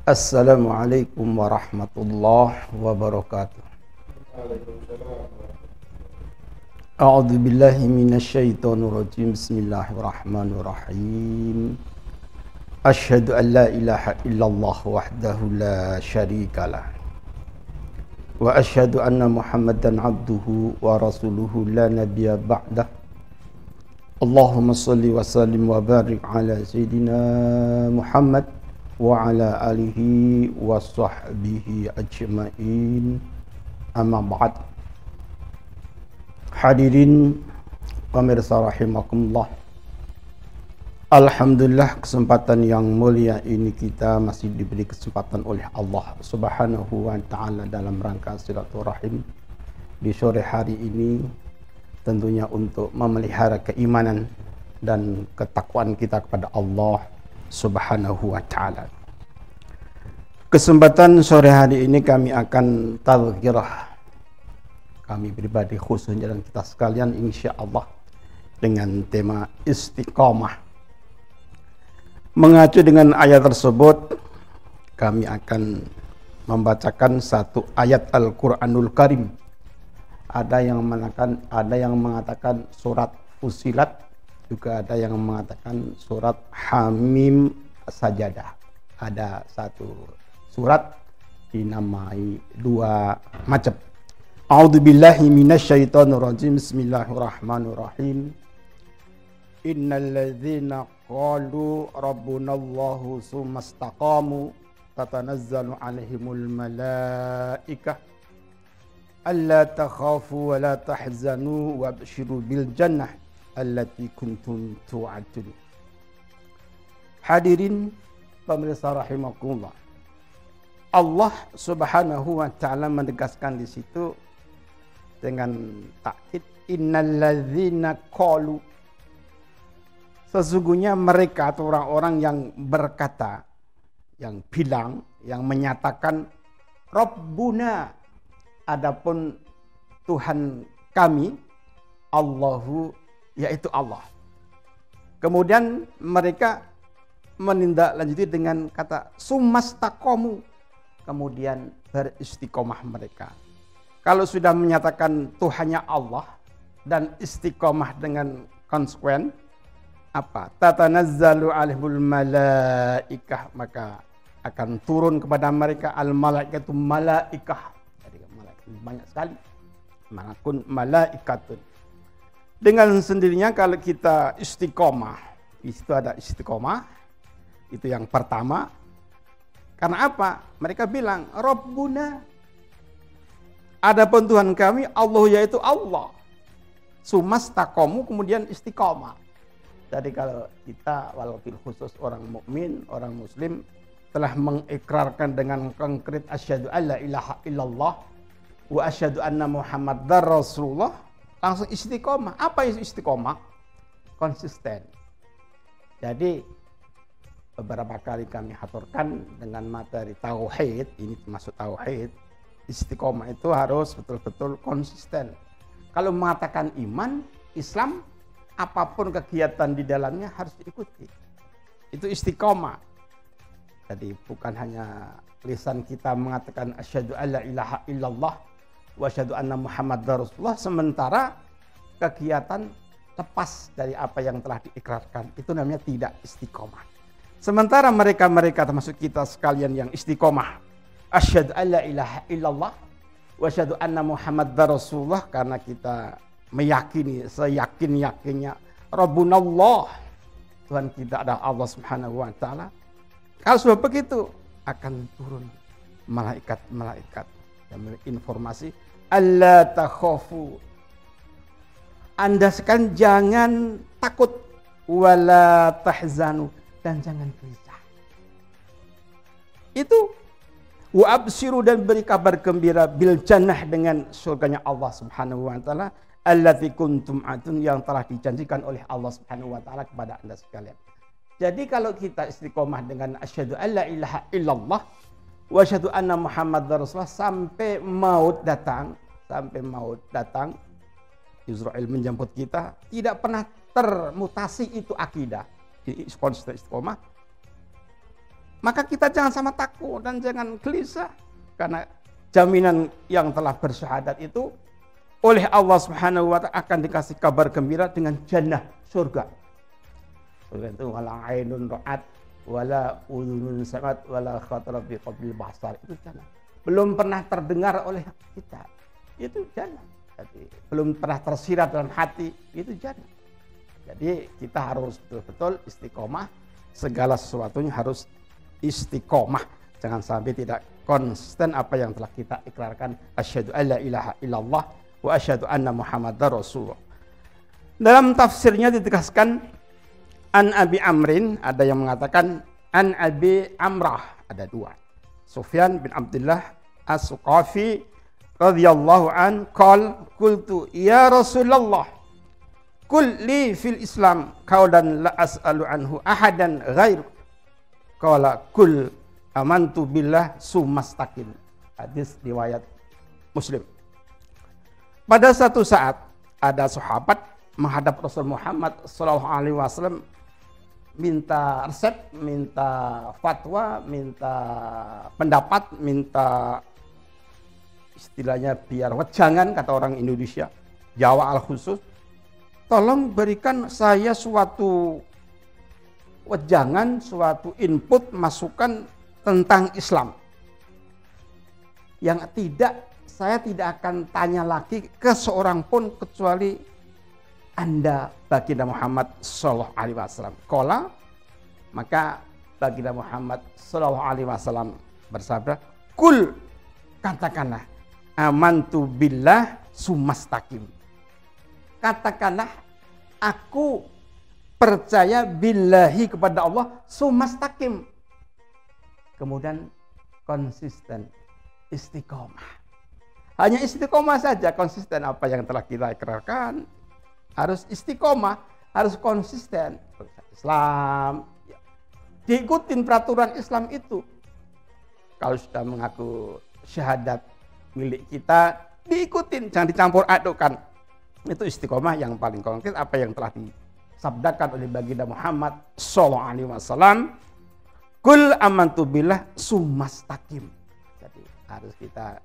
Assalamualaikum warahmatullahi wabarakatuh. A'udzu billahi minasyaitonir rajim. Bismillahirrahmanirrahim. Asyhadu an la ilaha illallah wahdahu la syarikalah. Wa asyhadu anna Muhammadan abduhu wa rasuluhu la nabiyya ba'dah. Allahumma shalli wa sallim wa barik ala sayyidina Muhammad wa ala alihi wa sahbihi ajma'in, amma ba'd. Hadirin pemirsa rahimakumullah, alhamdulillah kesempatan yang mulia ini kita masih diberi kesempatan oleh Allah subhanahu wa ta'ala dalam rangka silaturahim di sore hari ini, tentunya untuk memelihara keimanan dan ketakwaan kita kepada Allah subhanahu wa ta'ala. Kesempatan sore hari ini kami akan tazkirah, kami pribadi khususnya dan kita sekalian insyaallah, dengan tema istiqamah. Mengacu dengan ayat tersebut, kami akan membacakan satu ayat Al-Quranul Karim. Ada yang mengatakan surat Fusilat, juga ada yang mengatakan surat Hamim Sajadah. Ada satu surat dinamai dua macam. A'udzubillahi minasyaitonir rajim. Bismillahirrahmanirrahim. Innal ladzina qalu rabbunallahu tsumma istaqamu tatanazzalu 'alaihimul malaikah alla takhafu wa la tahzanu wabshiru bil jannah allati kuntum tu'adun. Hadirin pemirsa rahimakumullah, Allah subhanahu wa ta'ala menegaskan di situ dengan takkid, innalladzina qalu, sesungguhnya mereka atau orang-orang yang berkata, yang bilang, yang menyatakan Rabbuna, adapun Tuhan kami, Allahu, yaitu Allah. Kemudian mereka menindaklanjuti dengan kata sumastaqamu, kemudian beristiqomah mereka. Kalau sudah menyatakan Tuhannya Allah dan istiqomah dengan konsekuen, apa? Tatanazzalu alaihimul malaikah, maka akan turun kepada mereka al-malaikatu, malaikah. Jadi malaikat banyak sekali. Manakun malaikatun. Dengan sendirinya kalau kita istiqomah, di situ ada istiqomah, itu yang pertama. Karena apa? Mereka bilang Rabbuna, adapun Tuhan kami Allah, yaitu Allah. Sumastaqamu, kemudian istiqomah. Jadi kalau kita, walaupun khusus orang mukmin, orang muslim, telah mengikrarkan dengan konkret asyhadu alla ilaha illallah wa asyhadu anna Muhammadar Rasulullah, langsung istiqomah. Apa itu istiqomah? Konsisten. Jadi beberapa kali kami aturkan dengan materi tauhid, ini termasuk tauhid. Istiqomah itu harus betul-betul konsisten. Kalau mengatakan iman, Islam, apapun kegiatan di dalamnya harus diikuti. Itu istiqomah. Jadi bukan hanya lisan kita mengatakan asyhadu alla ilaha illallah wa asyhadu anna Muhammadar Rasulullah, sementara kegiatan lepas dari apa yang telah diikrarkan. Itu namanya tidak istiqomah. Sementara mereka termasuk kita sekalian yang istiqomah, asyhadu alla ilaha illallah wa asyhadu anna Muhammadar Rasulullah, karena kita meyakini seyakin-yakinnya Rabbunallah, Tuhan kita adalah Allah subhanahu wa ta'ala. Kalau sudah begitu, akan turun malaikat-malaikat yang memiliki informasi, alla takhafu, Anda sekalian jangan takut, wala tahzanu, dan jangan gelisah. Itu wa abshiru, dan beri kabar gembira bil jannah, dengan surganya Allah subhanahu wa ta'ala, allati kuntum atun, yang telah dijanjikan oleh Allah subhanahu wa ta'ala kepada Anda sekalian. Jadi kalau kita istiqomah dengan asyhadu alla ilaha illallah wa asyhadu anna Muhammadar Rasulullah sampai maut datang, Israel menjemput kita, tidak pernah termutasi itu akidah. Konsisten istiqomah, Maka kita jangan sama takut dan jangan gelisah. Karena jaminan yang telah bersyahadat itu oleh Allah Subhanahu wa ta'ala akan dikasih kabar gembira dengan jannah surga. Surga itu wala ainun ra'at wala udhunun sami'at wala khatara bi qalbil basar. Itu jannah. Belum pernah terdengar oleh kita. Itu jannah. Jadi belum pernah tersirat dalam hati. Itu jannah. Jadi kita harus betul-betul istiqomah. Segala sesuatunya harus istiqomah. Jangan sampai tidak konsisten apa yang telah kita ikrarkan. Asyhadu alla ilaha illallah wa asyhadu anna muhammadar rasulullah. Dalam tafsirnya ditegaskan an Abi Amrin, ada yang mengatakan an Abi Amrah, ada dua. Sufyan bin Abdullah As-Suqafi radhiyallahu an qala qultu ya Rasulullah qul li fil Islam qaulan la as'alu anhu ahadan ghair qala qul amantu billah sumastaqim. Hadis riwayat Muslim. Pada satu saat ada sahabat menghadap Rasul Muhammad sallallahu alaihi wasallam minta resep, minta fatwa, minta pendapat, minta istilahnya biar wejangan kata orang Indonesia, Jawa al khusus. Tolong berikan saya suatu wejangan, suatu input, masukan tentang Islam. Yang saya tidak akan tanya lagi ke seorang pun kecuali Anda, baginda Muhammad sallallahu alaihi wasallam. Qala, maka baginda Muhammad sallallahu alaihi wasallam bersabda, "Kul," katakanlah, "amantu billah sumastaqim." Katakanlah, aku percaya billahi kepada Allah sumastaqim. Kemudian konsisten, istiqomah. Hanya istiqomah saja, konsisten apa yang telah kita ikrarkan. Harus istiqomah, harus konsisten. Islam, ya. Diikutin peraturan Islam itu. Kalau sudah mengaku syahadat milik kita, diikutin, jangan dicampur adukkan. Itu istiqomah yang paling konkret apa yang telah disabdakan oleh baginda Muhammad sallallahu alaihi wasallam. Kul amantu billah sumastaqim. Jadi harus kita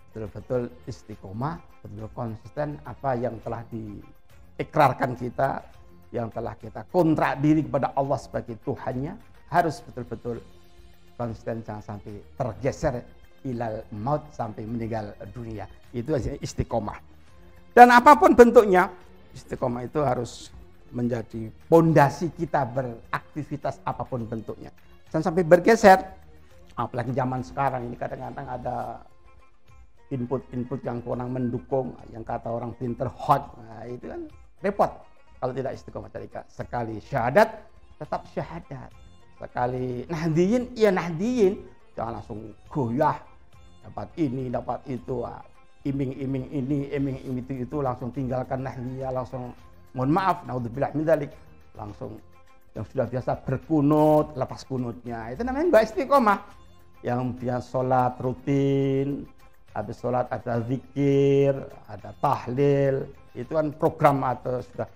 betul-betul istiqomah, betul-betul konsisten apa yang telah diikrarkan kita, yang telah kita kontrak diri kepada Allah sebagai Tuhannya, harus betul-betul konsisten, jangan sampai tergeser ilal maut, sampai meninggal dunia. Itu aja istiqomah. Dan apapun bentuknya, istiqomah itu harus menjadi pondasi kita beraktivitas apapun bentuknya. Jangan sampai bergeser. Apalagi zaman sekarang ini kadang-kadang ada input-input yang kurang mendukung, yang kata orang pinter hot. Nah, itu kan repot kalau tidak istiqomah. Jadi sekali syahadat, tetap syahadat. Sekali nahdiyin, ya nahdiyin. Jangan langsung goyah, dapat ini, dapat itu. Iming-iming ini, iming-iming itu langsung tinggalkan nahdiyah, langsung mohon maaf, naudzubillah min dzalik, langsung yang sudah biasa berkunut, lepas kunutnya. Itu namanya enggak istiqomah. Yang biasa sholat rutin, habis sholat ada zikir, ada tahlil, itu kan program atau sudah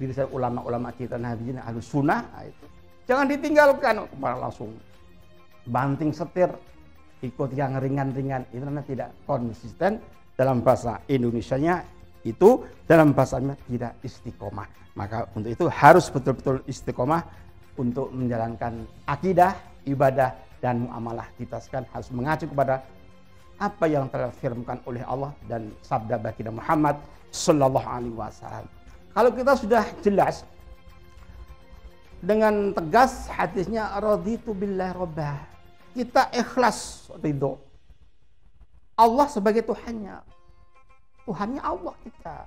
diri ulama-ulama kita nahdiyin ahlus sunnah. Nah, itu jangan ditinggalkan, malah langsung banting setir, ikut yang ringan-ringan. Itu namanya tidak konsisten. Dalam bahasa Indonesianya itu, dalam bahasanya tidak istiqomah. Maka untuk itu harus betul-betul istiqomah untuk menjalankan akidah, ibadah, dan muamalah kita sekarang harus mengacu kepada apa yang telah difirmankan oleh Allah dan sabda baginda Muhammad sallallahu alaihi wasallam. Kalau kita sudah jelas dengan tegas hadisnya, raditu billahi rabbah, kita ikhlas ridho Allah sebagai Tuhannya. Tuhannya Allah kita.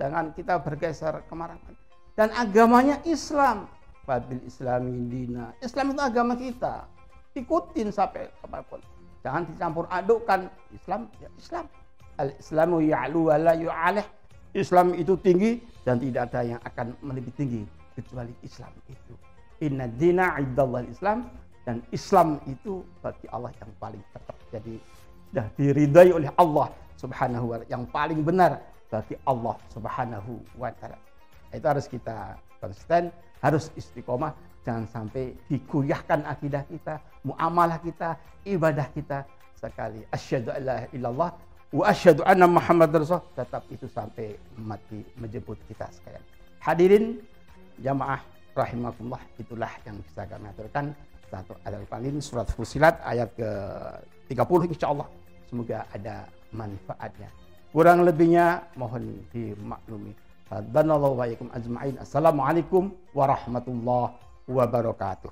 Jangan kita bergeser kemana-mana. Dan agamanya Islam. Fabil islami dina. Islam itu agama kita. Ikutin sampai kemanapun. Jangan dicampur adukkan. Islam, ya Islam. Al-Islamu ya'lu wa la yu'alih. Islam itu tinggi dan tidak ada yang akan lebih tinggi kecuali Islam itu. Inna dina iddallah Islam. Dan Islam itu bagi Allah yang paling tetap. Jadi sudah diridai oleh Allah subhanahu wa ta'ala. Yang paling benar bagi Allah subhanahu wa ta'ala. Itu harus kita konsisten, harus istiqomah Jangan sampai digoyahkan akidah kita, muamalah kita, ibadah kita sekali. Asyhadu an la ilaha illallah wa asyhadu anna Muhammadar Rasul, tetap itu sampai mati menjemput kita sekalian. Hadirin jamaah rahimakumullah, itulah yang bisa kami aturkan. Satu Al-Qalin surat Fusilat ayat ke-30 insyaallah. Semoga ada manfaatnya. Kurang lebihnya mohon dimaklumi. Fadlanallahu wa iyyakum ajma'in. Assalamualaikum warahmatullahi wabarakatuh.